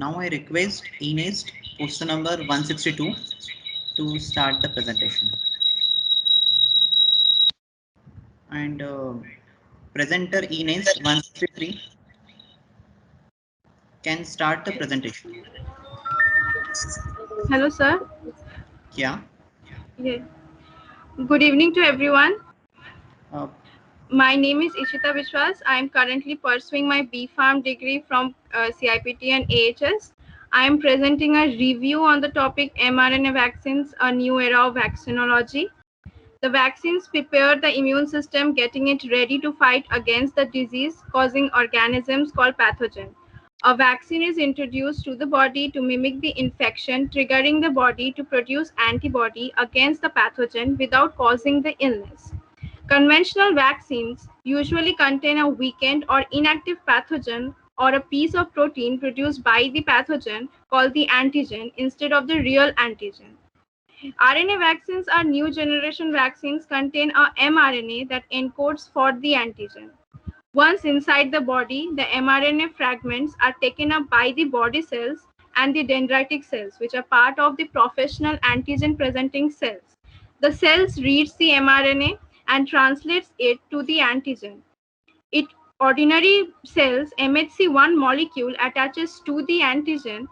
Now I request Ines, poster number 162, to start the presentation. And presenter Ines 163 can start the presentation. Hello, sir. Yeah. Yeah. Good evening to everyone. Uh, My name is Ishita Vishwas. I am currently pursuing my B.Pharm degree from CIPT and AHS. I am presenting a review on the topic mRNA vaccines, a new era of vaccinology. The vaccines prepare the immune system, getting it ready to fight against the disease-causing organisms called pathogen. A vaccine is introduced to the body to mimic the infection, triggering the body to produce antibody against the pathogen without causing the illness. Conventional vaccines usually contain a weakened or inactive pathogen or a piece of protein produced by the pathogen called the antigen instead of the real antigen. RNA vaccines are new generation vaccines contain a mRNA that encodes for the antigen. Once inside the body, the mRNA fragments are taken up by the body cells and the dendritic cells, which are part of the professional antigen presenting cells. The cells reads the mRNA and translates it to the antigen. It ordinary cells MHC1 molecule attaches to the antigen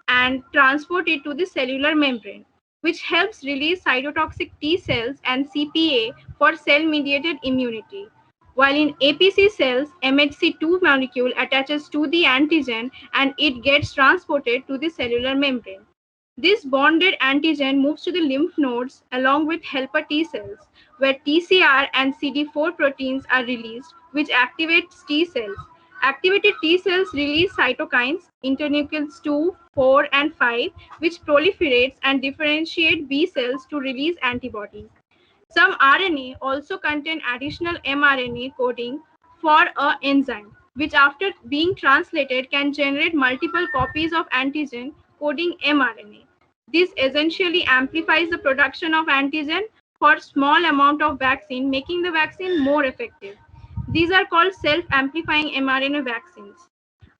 and transport it to the cellular membrane, which helps release cytotoxic T cells and CPA for cell-mediated immunity. While in APC cells, MHC2 molecule attaches to the antigen and it gets transported to the cellular membrane. This bonded antigen moves to the lymph nodes along with helper T cells, where TCR and CD4 proteins are released, which activates T cells. Activated T cells release cytokines, interleukins 2, 4, and 5, which proliferates and differentiate B cells to release antibodies. Some RNA also contain additional mRNA coding for a enzyme, which after being translated can generate multiple copies of antigen coding mRNA. This essentially amplifies the production of antigen for small amount of vaccine, making the vaccine more effective. These are called self-amplifying mRNA vaccines.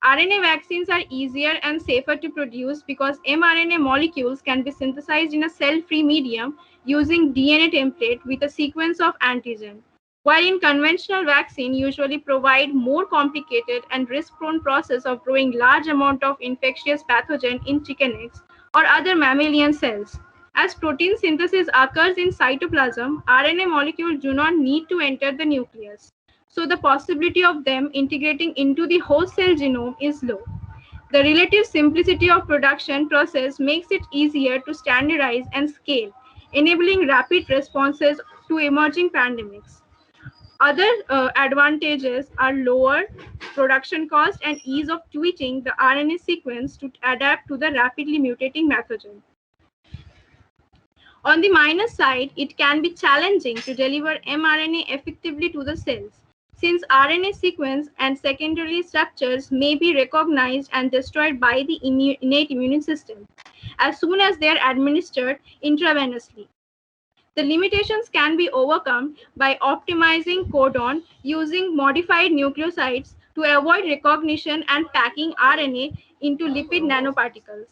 RNA vaccines are easier and safer to produce because mRNA molecules can be synthesized in a cell-free medium using DNA template with a sequence of antigen. While in conventional vaccine usually provide more complicated and risk-prone process of growing large amount of infectious pathogen in chicken eggs or other mammalian cells. As protein synthesis occurs in cytoplasm, RNA molecules do not need to enter the nucleus. So the possibility of them integrating into the whole cell genome is low. The relative simplicity of production process makes it easier to standardize and scale, enabling rapid responses to emerging pandemics. Other advantages are lower production cost and ease of tweaking the RNA sequence to adapt to the rapidly mutating pathogen. On the minus side, it can be challenging to deliver mRNA effectively to the cells, since RNA sequence and secondary structures may be recognized and destroyed by the innate immune system as soon as they are administered intravenously. The limitations can be overcome by optimizing codon using modified nucleosides to avoid recognition and packing RNA into lipid nanoparticles.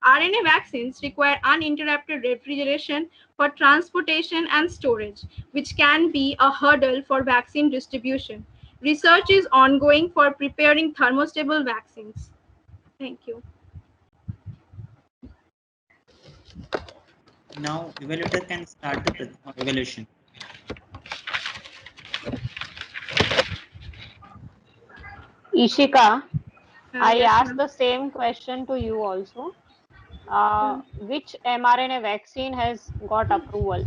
RNA vaccines require uninterrupted refrigeration for transportation and storage, which can be a hurdle for vaccine distribution. Research is ongoing for preparing thermostable vaccines. Thank you. Now evaluator can start the evaluation. Ishika, I Yes, asked ma'am. the same question to you also. Yeah. Which mRNA vaccine has got approval?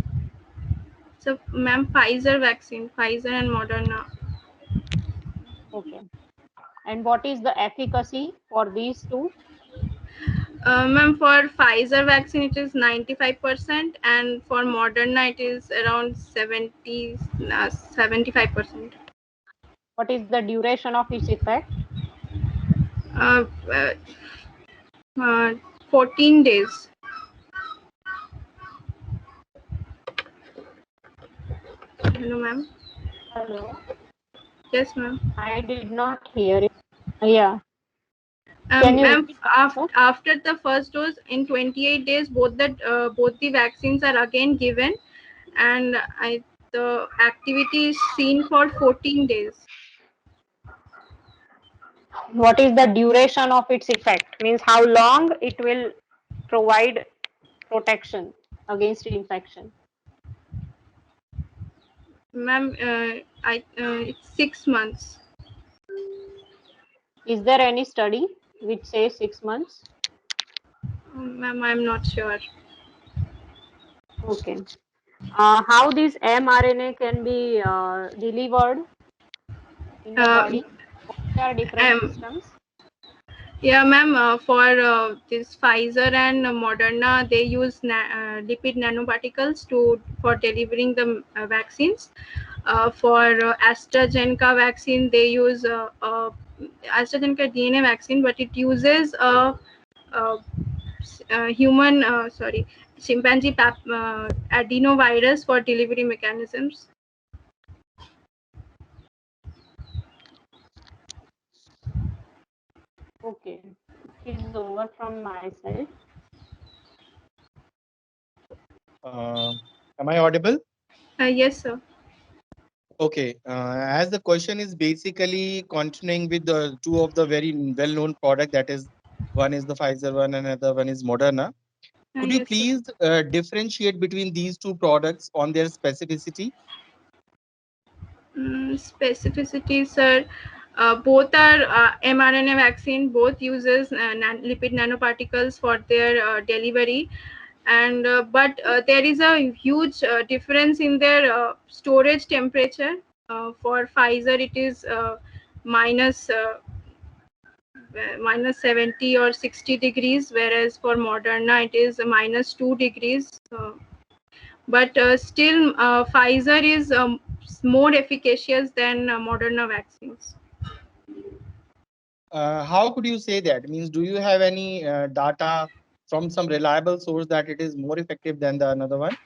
So, ma'am, Pfizer vaccine, Pfizer and Moderna. Okay. And what is the efficacy for these two? Ma'am, for Pfizer vaccine, it is 95%, and for Moderna, it is around 75%. What is the duration of its effect? Uh, uh, uh, 14 days. Hello, ma'am. Hello. Yes, ma'am. I did not hear it. Yeah. Can you Ma'am, repeat that, sir? after the first dose, in 28 days, both the vaccines are again given, and the activity is seen for 14 days. What is the duration of its effect? Means how long it will provide protection against infection? Ma'am, it's 6 months. Is there any study which says 6 months? Ma'am, I'm not sure. Okay. How this mRNA can be delivered in the Uh, body? What are different um, systems? yeah, ma'am. For this Pfizer and Moderna, they use lipid nanoparticles for delivering the vaccines. For AstraZeneca vaccine, they use AstraZeneca DNA vaccine, but it uses human, sorry, chimpanzee adenovirus for delivery mechanisms. Okay. It is over from my side. Am I audible? Yes, sir. Okay. As the question is basically continuing with the two of the very well-known product, that is, one is the Pfizer one and another one is Moderna. Could you Yes, sir. please differentiate between these two products on their specificity? Specificity, sir. Both are mRNA vaccine. Both uses lipid nanoparticles for their delivery, and but there is a huge difference in their storage temperature. For Pfizer, it is minus minus 70 or 60 degrees, whereas for Moderna, it is minus 2 degrees. But still, Pfizer is more efficacious than Moderna vaccines. How could you say that? Means, do you have any data from some reliable source that it is more effective than the another one?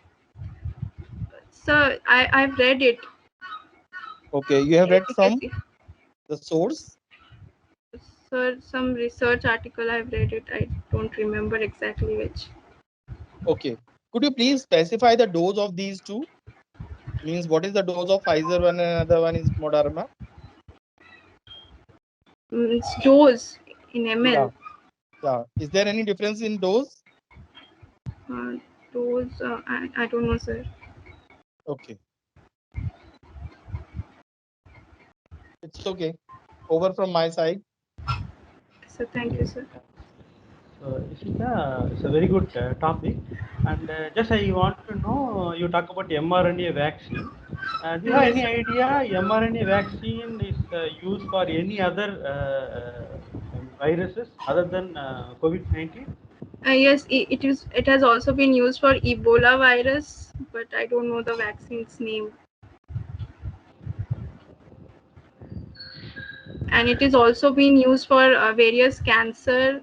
So I've read it. Okay, you have read from Efficacy. the source. Sir, some research article I've read it. I don't remember exactly which. Okay, could you please specify the dose of these two? Means, what is the dose of Pfizer one and another one is Moderna? It's dose in Yeah, ml. yeah. Is there any difference in dose? Uh, dose, I don't know, sir. Okay, it's okay. Over from my side. So thank you, sir. So, Ishita, it's a very good topic. And just I want to know, you talk about mRNA vaccine. Do you have Yes, any sir. idea mRNA vaccine is used for any other viruses other than COVID-19? Yes, it is. It has also been used for Ebola virus, but I don't know the vaccine's name. And it is also being used for various cancer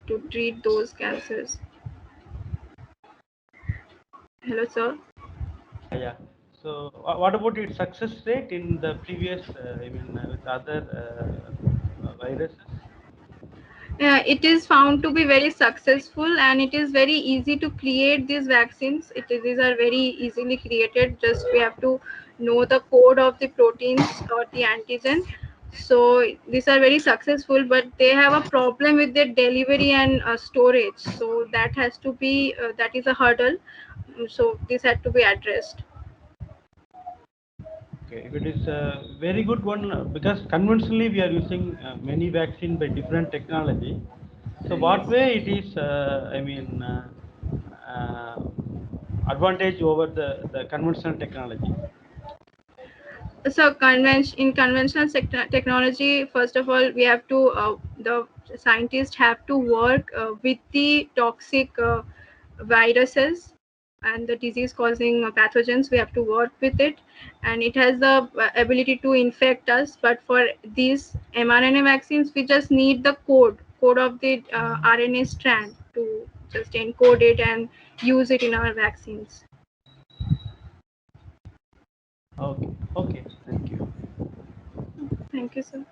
to treat those cancers. Hello, sir. Yeah. So, what about its success rate in the previous, with other viruses? It is found to be very successful, and it is very easy to create these vaccines. These are very easily created. Just we have to know the code of the proteins or the antigen. So these are very successful, but they have a problem with their delivery and storage. So that has to be that is a hurdle. So this had to be addressed. Okay, if it is a very good one, because conventionally we are using many vaccine by different technology. So what Yes. way it is, advantage over the conventional technology? So in conventional technology, first of all, we have to the scientists have to work with the toxic viruses and the disease causing pathogens. We have to work with it, and it has the ability to infect us. But for these mRNA vaccines, we just need the code of the RNA strand to just encode it and use it in our vaccines. Okay, okay, thank you. Thank you, sir.